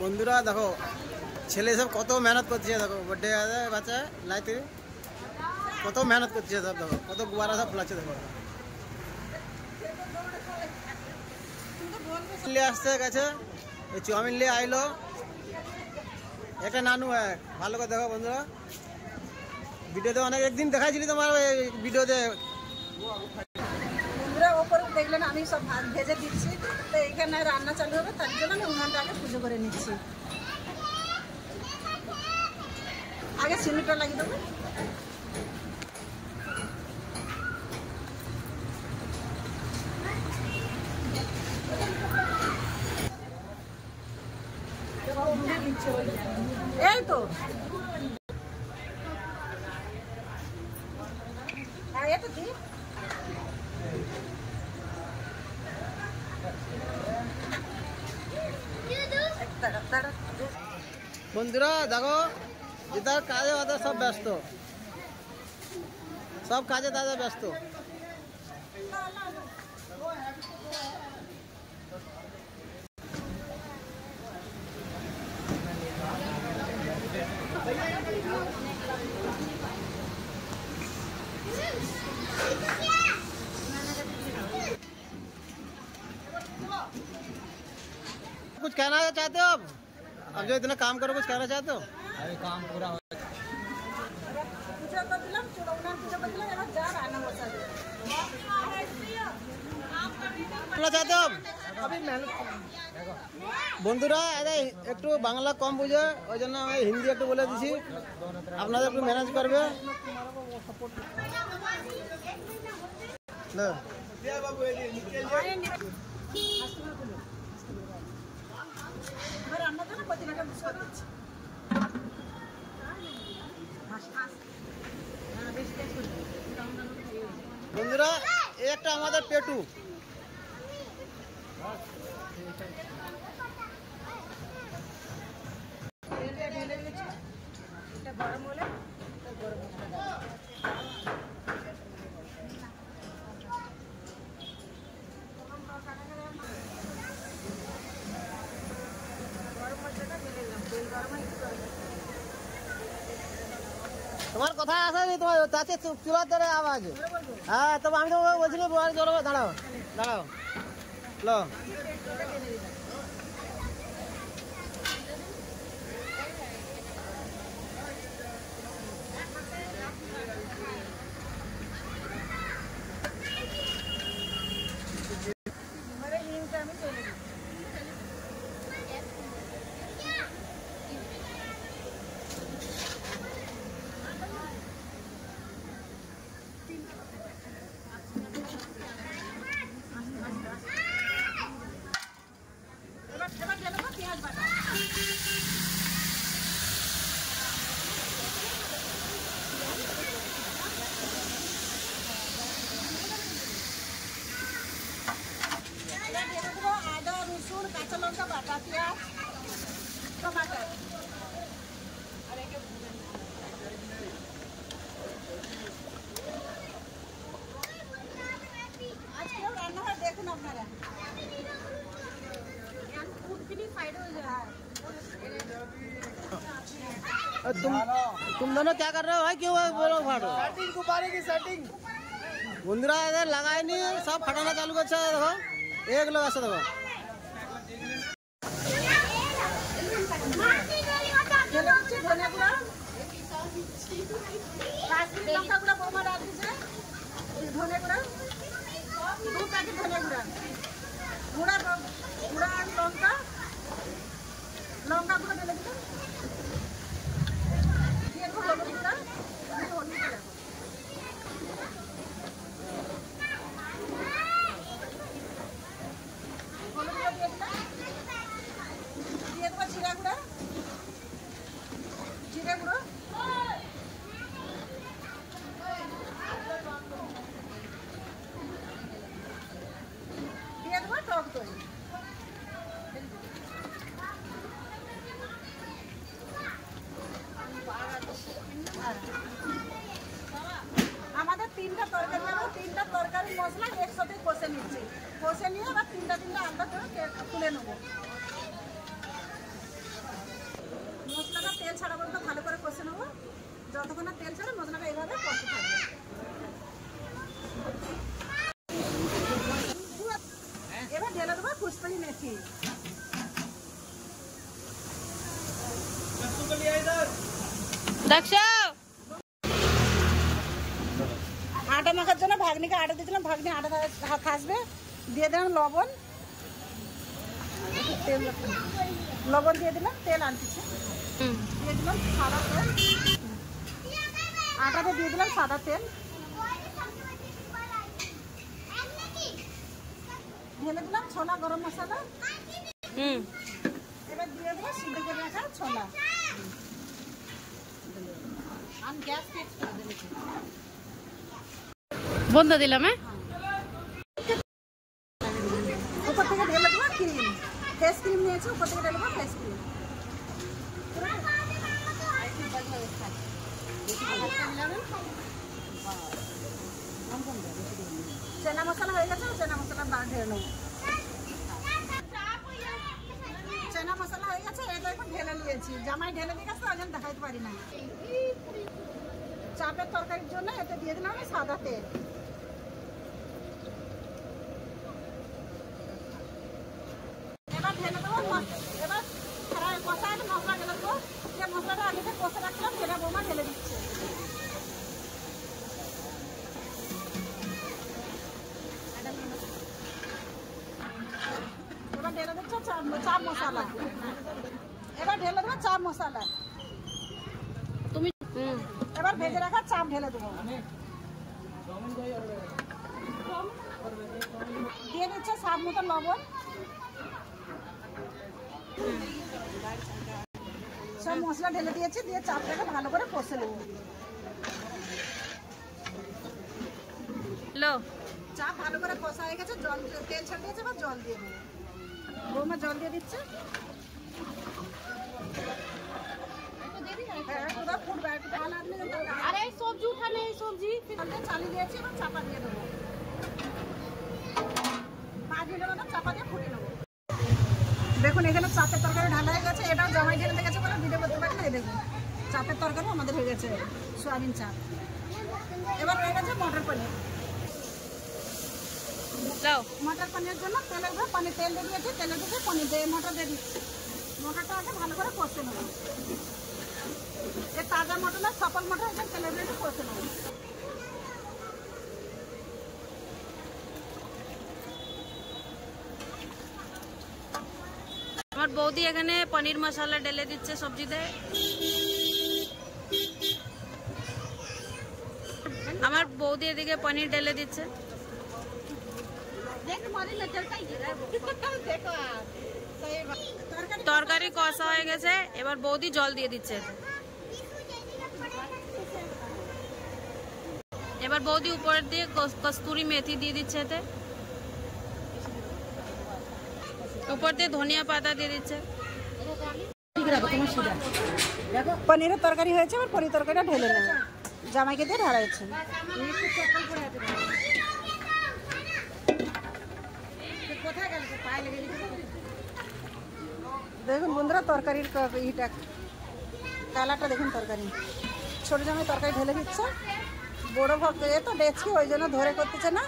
বন্ধুরা দেখো ছেলে সব কত মেহনত করছে, দেখো বর্থডে আছে বাচ্চা লাইতে কত মেহনত করছে সব, দেখো কত গুয়ারা সব ফুলাচ্ছে, দেখো আসছে গেছে এই চাউমিন নিয়ে আইলো একটা নানু এক ভালো করে দেখো বন্ধুরা, ভিডিওতে অনেক একদিন দেখাইছিলি তোমার ভিডিওতে বন্ধুরা। ওপরে দেখলেন আমি সব ভাত ভেজে দিচ্ছি, তো এইখানে রান্না চালু হবে, তার জন্য আমি উনানটা আগে পুজো করে নিচ্ছি। আগে সিলিটা লাগিয়ে দেবো। এই তো এটা কি বন্ধুরা দেখো ইধার কাজে ওদের সব ব্যস্ত, সব কাজে তাদের ব্যস্ত। कुछ कहना चाहते हो आप? अब जो इतना काम करो कुछ कहना चाहते हो? अभी काम पूरा हो চাহতে हो? বন্ধুরা একটু বাংলা কম বুঝে ওই জন্য আমি হিন্দি একটু বলে দিছি, আপনাদের একটু ম্যানেজ করবে না। বন্ধুরা এই একটা আমাদের পেটু, গরম হলে তোমার কথা আছে তোমার চাচে চুলার ধরে আওয়াজ। হ্যাঁ তবে আমি তো বলছিলাম দাঁড়াও দাঁড়াও লো आदा रसुन काचा लंका बाटा प्याज टमाटर आज क्यों रान्ना है देखुन अपनारा तुम दोनों क्या कर रहे हो भाई, क्यों बोलो फाटो? सेटिंग गुब्बारे की सेटिंग বন্ধুরা এদের লাগায়নি সব ফাটানো চালু করছে, দেখো এক লোক আছে দেখো। লঙ্কা গুঁড়ো ঢেলে দিল জিরে গুঁড়ো দিয়ে দেবো টক দই। আমাদের তিনটা তরকারি হবে, তিনটা তরকারি মশলা একসাথে কষে নিচ্ছি, কষে নিয়ে আবার তিনটা আলাদা করে তুলে নেবো। আটা মাখার জন্য ভাগ্নিকে আটা দিয়েছিলাম, ভাগ্নি আটা খাসবে, দিয়ে দিলাম লবণ, তেল, লবণ দিয়ে দিলাম, তেল আনতেছে, দিয়ে দিলাম সাদা তেল, আটাতে দিয়ে দিলাম সাদা তেল, ঢেলে দিলাম ছোলা গরম মশলা, এবার দিয়ে দেবো সিদ্ধ করে রাখা ছোলা। বন্ধ দিলাম। উপর থেকে ঢেলে দেবো ক্রিম, ফ্রেশ ক্রিম নিয়েছি, উপর থেকে ঢেলে দেবো ফ্রেশ ক্রিম। চেনা মশলা হয়ে গেছে, চেনা মশলা ঢেলে নেবো। চেনা মশলা হয়ে গেছে, এটা এখন ঢেলে নিয়েছি, জামাই ঢেলে দিয়ে গেছে, ওই জন্য দেখাইতে পারি না। চাপের তরকারির জন্য এতে দিয়ে দিলাম সাদা তেল, এবার ঢেলে দেবো। এবার কষায় মশলা ঢেলে দেবো, যে মশলাটা আগে থেকে কষে রাখলাম সেটা বৌমা ঢেলে দিচ্ছে। এবার ঢেলে দিচ্ছে চাপ মশলা, এবার ঢেলে দেবো চাপ মশলা, তুমি এবার ভেজে রাখা চাপ ঢেলে দেবো, দিয়ে দিচ্ছে স্বাদ মতো লবণ, সব মশলা ঢেলে দিয়েছি, দিয়ে চাপটাকে ভালো করে কষে নেবো। চাপ ভালো করে কষা হয়ে গেছে, জল তেল ছেড়ে দিয়েছে, এবার জল দিয়ে দেবো। বৌমা জল দিয়ে দিচ্ছে, আরে সবজি উঠানে, সবজি চালিয়ে দিয়েছি, এবার চাপা দিয়ে দেবো, 5 মিনিটের মতো চাপা দিয়ে ফুটে নেবো। দেখুন এখানে চাপের তরকারি ঢালা হয়ে গেছে, এটাও জামাই ঢেলে গেছে বলে ভিডিও করতে পারি না। এই দেখুন চাপের তরকারি আমাদের হয়ে গেছে, সোয়াবিন চাপ। এবার হয়ে গেছে মটর পনির। মটর পনিরের জন্য তেলের উপর তেল দিয়ে দিয়েছি, তেলের দিকে পনির দিয়ে মটর দিয়ে দিচ্ছি। মটরটা আগে ভালো করে কষে নেবো, তাজা মটর না সফল মটর, এটা তেলের দিয়ে কষে নেবো। আমার বৌদি এখানে পনির মশলা ঢেলে দিচ্ছে সবজিতে। আমার বৌদি এদিকে পনির ঢেলে দিচ্ছে। তরকারি কষা হয়ে গেছে, এবার বৌদি জল দিয়ে দিচ্ছে। এবার বৌদি উপর দিয়ে কস্তুরি মেথি দিয়ে দিচ্ছে, এতে উপর দিয়ে ধনিয়া পাতা দিয়ে দিচ্ছে। পনিরের তরকারি হয়েছে, এবার পনির তরকারিটা ঢেলে নেবো, জামাইকে দিয়ে ঢালাইছে। দেখুন বন্ধুরা তরকারির ইটা কালারটা দেখুন, তরকারি ছোট জামাই তরকারি ঢেলে দিচ্ছে, বড় ভক্ত এ তো ডেচকি, ওই জন্য ধরে করতেছে না,